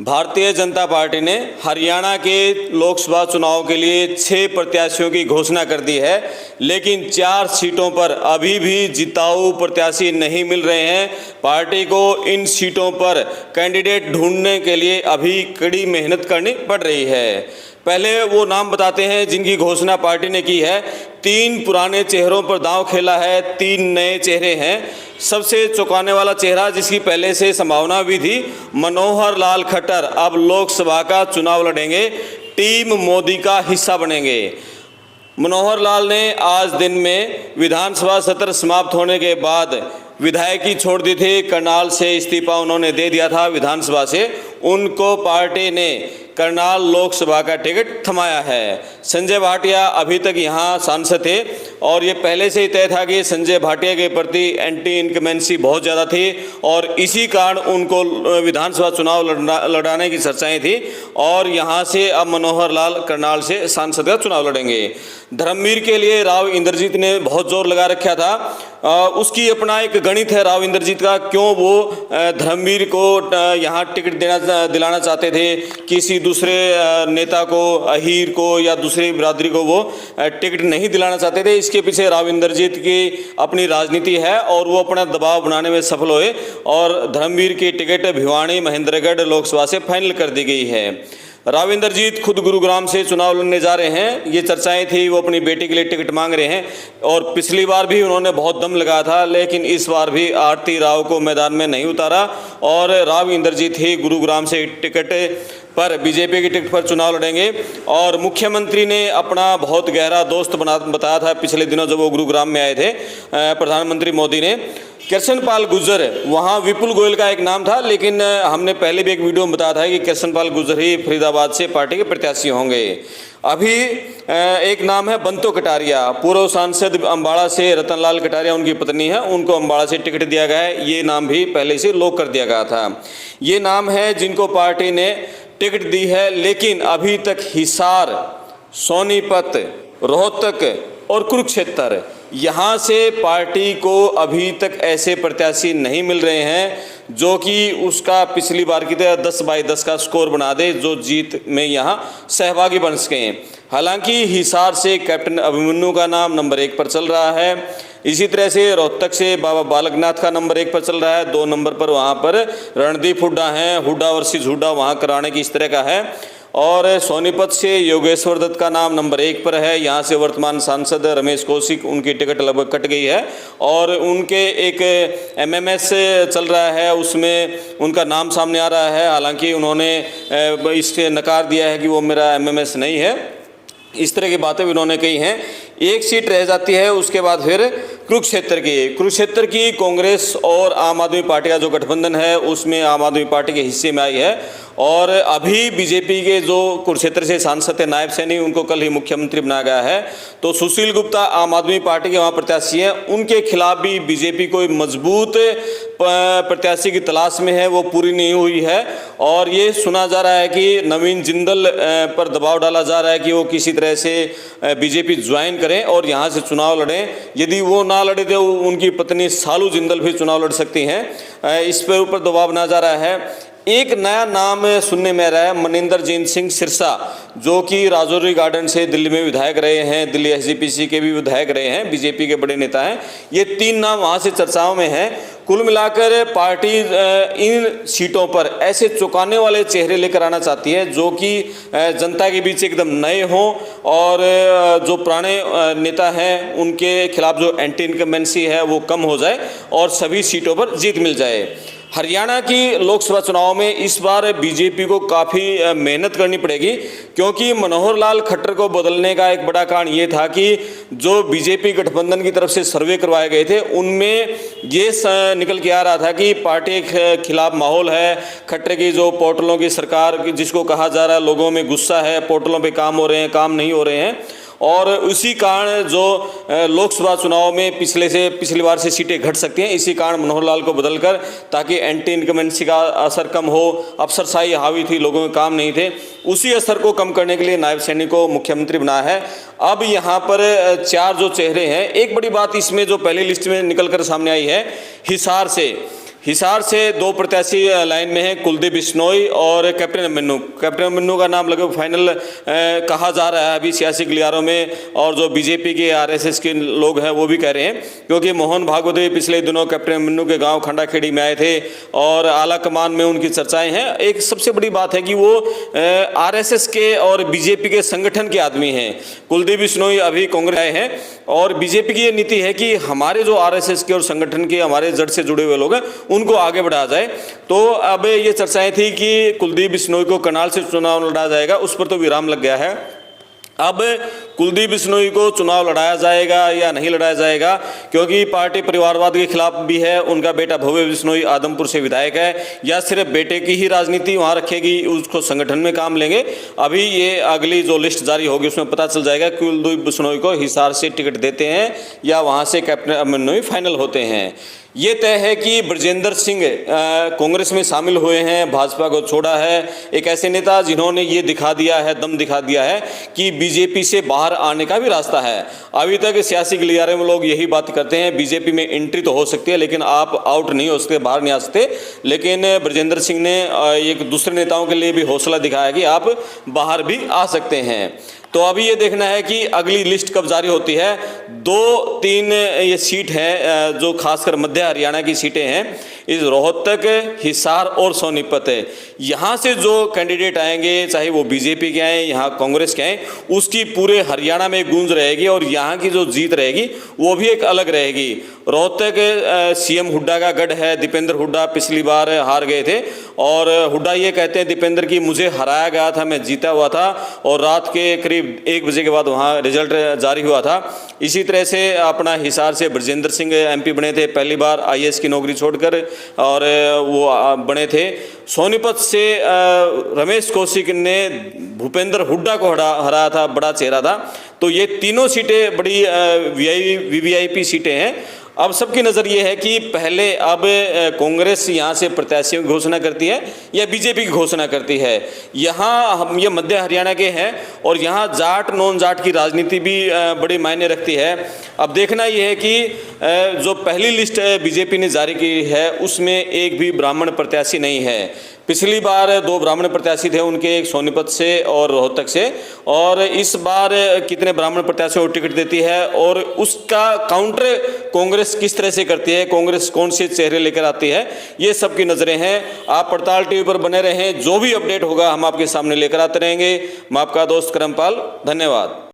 Bharatiya Janata party ने हरियाणा के लोकसभा चुनाव के लिए 6 प्रत्याशियों की घोषणा कर दी है, लेकिन 4 सीटों पर अभी भी जिताऊ प्रत्याशी नहीं मिल रहे हैं। पार्टी को इन सीटों पर कैंडिडेट ढूंढने के लिए अभी कड़ी मेहनत करनी पड़ रही है। पहले वो नाम बताते हैं जिनकी घोषणा पार्टी ने की है। 3 पुराने चेहरों पर दांव खेला है, 3 नए चेहरे हैं। सबसे चौंकाने वाला चेहरा, जिसकी पहले से संभावना भी थी, मनोहर लाल खट्टर अब लोकसभा का चुनाव लड़ेंगे, टीम मोदी का हिस्सा बनेंगे। मनोहर लाल ने आज दिन में विधानसभा सत्र समाप्त होने के बाद विधायकी छोड़ दी थी। करनाल से इस्तीफा उन्होंने दे दिया था विधानसभा से। उनको पार्टी ने करनाल लोकसभा का टिकट थमाया है। संजय भाटिया अभी तक यहां सांसद थे और ये पहले से ही तय था कि संजय भाटिया के प्रति एंटी इनकमेंसी बहुत ज़्यादा थी और इसी कारण उनको विधानसभा चुनाव लड़ाने की चर्चाएं थी और यहां से अब मनोहर लाल करनाल से सांसद का चुनाव लड़ेंगे। धर्मवीर के लिए राव इंद्रजीत ने बहुत जोर लगा रखा था। उसकी अपना एक गणित है राव इंद्रजीत का, क्यों वो धर्मवीर को यहाँ टिकट दिलाना चाहते थे, किसी दूसरे नेता को, अहीर को या दूसरी बिरादरी को वो टिकट नहीं दिलाना चाहते थे। इसके पीछे राव इंद्रजीत की अपनी राजनीति है और वो अपना दबाव बनाने में सफल हुए और धर्मवीर की टिकट भिवानी महेंद्रगढ़ लोकसभा से फाइनल कर दी गई है। राव इंद्रजीत खुद गुरुग्राम से चुनाव लड़ने जा रहे हैं। ये चर्चाएं थी, वो अपनी बेटी के लिए टिकट मांग रहे हैं और पिछली बार भी उन्होंने बहुत दम लगाया था, लेकिन इस बार भी आरती राव को मैदान में नहीं उतारा और राव इंद्रजीत ही गुरुग्राम से टिकट पर बीजेपी की टिकट पर चुनाव लड़ेंगे। और मुख्यमंत्री ने अपना बहुत गहरा दोस्त बताया था पिछले दिनों जब वो गुरुग्राम में आए थे प्रधानमंत्री मोदी ने। कृष्णपाल गुर्जर, वहाँ विपुल गोयल का एक नाम था, लेकिन हमने पहले भी एक वीडियो में बताया था कि कृष्णपाल गुर्जर ही फरीदाबाद से पार्टी के प्रत्याशी होंगे। अभी एक नाम है बंतो कटारिया, पूर्व सांसद अम्बाड़ा से रतनलाल कटारिया उनकी पत्नी है, उनको अम्बाड़ा से टिकट दिया गया है। ये नाम भी पहले से लॉक कर दिया गया था। ये नाम है जिनको पार्टी ने टिकट दी है, लेकिन अभी तक हिसार, सोनीपत, रोहतक और कुरुक्षेत्र, यहाँ से पार्टी को अभी तक ऐसे प्रत्याशी नहीं मिल रहे हैं जो कि उसका पिछली बार की तरह 10/10 का स्कोर बना दे, जो जीत में यहाँ सहभागी बन सकें। हालांकि हिसार से कैप्टन अभिमन्यु का नाम नंबर 1 पर चल रहा है। इसी तरह से रोहतक से बाबा बालकनाथ का नंबर 1 पर चल रहा है। 2 नंबर पर वहाँ पर रणदीप हुड्डा हैं, हुड्डा वर्सेस हुड्डा वहाँ कराने की इस तरह का है। और सोनीपत से योगेश्वर दत्त का नाम नंबर 1 पर है। यहाँ से वर्तमान सांसद रमेश कौशिक, उनकी टिकट लगभग कट गई है और उनके एक एमएमएस चल रहा है, उसमें उनका नाम सामने आ रहा है। हालांकि उन्होंने इससे नकार दिया है कि वो मेरा एमएमएस नहीं है। इस तरह की बातें भी उन्होंने कही हैं। एक सीट रह जाती है, उसके बाद फिर कुरुक्षेत्र की कांग्रेस और आम आदमी पार्टी का जो गठबंधन है उसमें आम आदमी पार्टी के हिस्से में आई है और अभी बीजेपी के जो कुरुक्षेत्र से सांसद थे नायब सैनी, उनको कल ही मुख्यमंत्री बनाया गया है। तो सुशील गुप्ता आम आदमी पार्टी के वहाँ प्रत्याशी हैं, उनके खिलाफ भी बीजेपी कोई मजबूत प्रत्याशी की तलाश में है, वो पूरी नहीं हुई है और ये सुना जा रहा है कि नवीन जिंदल पर दबाव डाला जा रहा है कि वो किसी तरह से बीजेपी ज्वाइन करें और यहाँ से चुनाव लड़ें। यदि वो ना लड़े तो उनकी पत्नी सालू जिंदल भी चुनाव लड़ सकती हैं। इस पर ऊपर दबाव बना जा रहा है। एक नया नाम सुनने में आ रहा है, मनिंदरजीत सिंह सिरसा, जो कि राजौरी गार्डन से दिल्ली में विधायक रहे हैं, दिल्ली एसजीपीसी के भी विधायक रहे हैं, बीजेपी के बड़े नेता हैं। ये 3 नाम वहाँ से चर्चाओं में हैं। कुल मिलाकर पार्टी इन सीटों पर ऐसे चौंकाने वाले चेहरे लेकर आना चाहती है जो कि जनता के बीच एकदम नए हों और जो पुराने नेता हैं उनके खिलाफ जो एंटी इनकम्बेंसी है वो कम हो जाए और सभी सीटों पर जीत मिल जाए। हरियाणा की लोकसभा चुनाव में इस बार बीजेपी को काफ़ी मेहनत करनी पड़ेगी, क्योंकि मनोहर लाल खट्टर को बदलने का एक बड़ा कारण ये था कि जो बीजेपी गठबंधन की तरफ से सर्वे करवाए गए थे उनमें ये निकल के आ रहा था कि पार्टी के खिलाफ माहौल है। खट्टर की जो पोर्टलों की सरकार, जिसको कहा जा रहा है लोगों में गुस्सा है, पोर्टलों पे काम हो रहे हैं, काम नहीं हो रहे हैं और उसी कारण जो लोकसभा चुनाव में पिछली बार से सीटें घट सकती हैं, इसी कारण मनोहर लाल को बदलकर, ताकि एंटी इनकमेंसी का असर कम हो, अफसरशाही हावी थी, लोगों में काम नहीं थे, उसी असर को कम करने के लिए नायब सैनी को मुख्यमंत्री बनाया है। अब यहाँ पर 4 जो चेहरे हैं, एक बड़ी बात इसमें जो पहली लिस्ट में निकल कर सामने आई है, हिसार से हिसार से दो प्रत्याशी लाइन में हैं, कुलदीप बिश्नोई और कैप्टन अभिमन्यु। कैप्टन अभिमन्यु का नाम लगभग फाइनल कहा जा रहा है अभी सियासी गलियारों में, और जो बीजेपी के आरएसएस के लोग हैं वो भी कह रहे हैं, क्योंकि मोहन भागवत भी पिछले दिनों कैप्टन अभिमन्यु के गांव खंडाखेड़ी में आए थे और आला कमान में उनकी चर्चाएं हैं। एक सबसे बड़ी बात है कि वो आरएसएस के और बीजेपी के संगठन के आदमी हैं। कुलदीप बिश्नोई अभी कांग्रेस आए हैं और बीजेपी की ये नीति है कि हमारे जो आरएसएस के और संगठन के हमारे जड़ से जुड़े हुए लोग हैं उनको आगे बढ़ाया जाए। तो अब ये चर्चाएं थी कि कुलदीप बिश्नोई को करनाल से चुनाव लड़ा जाएगा, उस पर तो विराम लग गया है। अब कुलदीप बिश्नोई को चुनाव लड़ाया जाएगा या नहीं लड़ाया जाएगा, क्योंकि पार्टी परिवारवाद के खिलाफ भी है। उनका बेटा भव्य बिश्नोई आदमपुर से विधायक है, या सिर्फ बेटे की ही राजनीति वहां रखेगी, उसको संगठन में काम लेंगे। अभी ये अगली जो लिस्ट जारी होगी उसमें पता चल जाएगा कुलदीप बिश्नोई को हिसार से टिकट देते हैं या वहां से कैप्टन अभिमन्यु फाइनल होते हैं। ये तय है कि ब्रजेंद्र सिंह कांग्रेस में शामिल हुए हैं, भाजपा को छोड़ा है। एक ऐसे नेता जिन्होंने ये दिखा दिया है, दम दिखा दिया है कि बीजेपी से बाहर आने का भी रास्ता है। अभी तक सियासी गलियारे में लोग यही बात करते हैं, बीजेपी में एंट्री तो हो सकती है लेकिन आप आउट नहीं हो सकते, बाहर नहीं आ सकते। लेकिन ब्रजेंद्र सिंह ने एक दूसरे नेताओं के लिए भी हौसला दिखाया कि आप बाहर भी आ सकते हैं। तो अभी ये देखना है कि अगली लिस्ट कब जारी होती है। 2-3 ये सीट है जो खासकर मध्य हरियाणा की सीटें हैं, इस रोहतक, हिसार और सोनीपत है। यहाँ से जो कैंडिडेट आएंगे, चाहे वो बीजेपी के आए, यहाँ कांग्रेस के आए, उसकी पूरे हरियाणा में गूंज रहेगी और यहाँ की जो जीत रहेगी वो भी एक अलग रहेगी। रोहतक सीएम हुड्डा का गढ़ है। दीपेंद्र हुड्डा पिछली बार हार गए थे और हुड्डा ये कहते हैं दीपेंद्र की, मुझे हराया गया था, मैं जीता हुआ था, और रात के करीब 1 बजे के बाद वहाँ रिजल्ट जारी हुआ था। इसी तरह से अपना हिसार से ब्रजेंद्र सिंह एमपी बने थे पहली बार आईएएस की नौकरी छोड़कर, और वो बने थे। सोनीपत से रमेश कौशिक ने भूपेंद्र हुड्डा को हराया था, बड़ा चेहरा था। तो ये तीनों सीटें बड़ी वीवीआईपी सीटें हैं। अब सबकी नज़र ये है कि पहले अब कांग्रेस यहाँ से प्रत्याशियों की घोषणा करती है या बीजेपी की घोषणा करती है। यहाँ हम ये मध्य हरियाणा के हैं और यहाँ जाट नॉन जाट की राजनीति भी बड़ी मायने रखती है। अब देखना ये है कि जो पहली लिस्ट बीजेपी ने जारी की है उसमें एक भी ब्राह्मण प्रत्याशी नहीं है। पिछली बार 2 ब्राह्मण प्रत्याशी थे उनके, एक सोनीपत से और रोहतक से, और इस बार कितने ब्राह्मण प्रत्याशियों को टिकट देती है और उसका काउंटर कांग्रेस किस तरह से करती है, कांग्रेस कौन से चेहरे लेकर आती है, ये सब की नजरें हैं। आप पड़ताल टीवी पर बने रहें, जो भी अपडेट होगा हम आपके सामने लेकर आते रहेंगे। मैं आपका दोस्त करमपाल, धन्यवाद।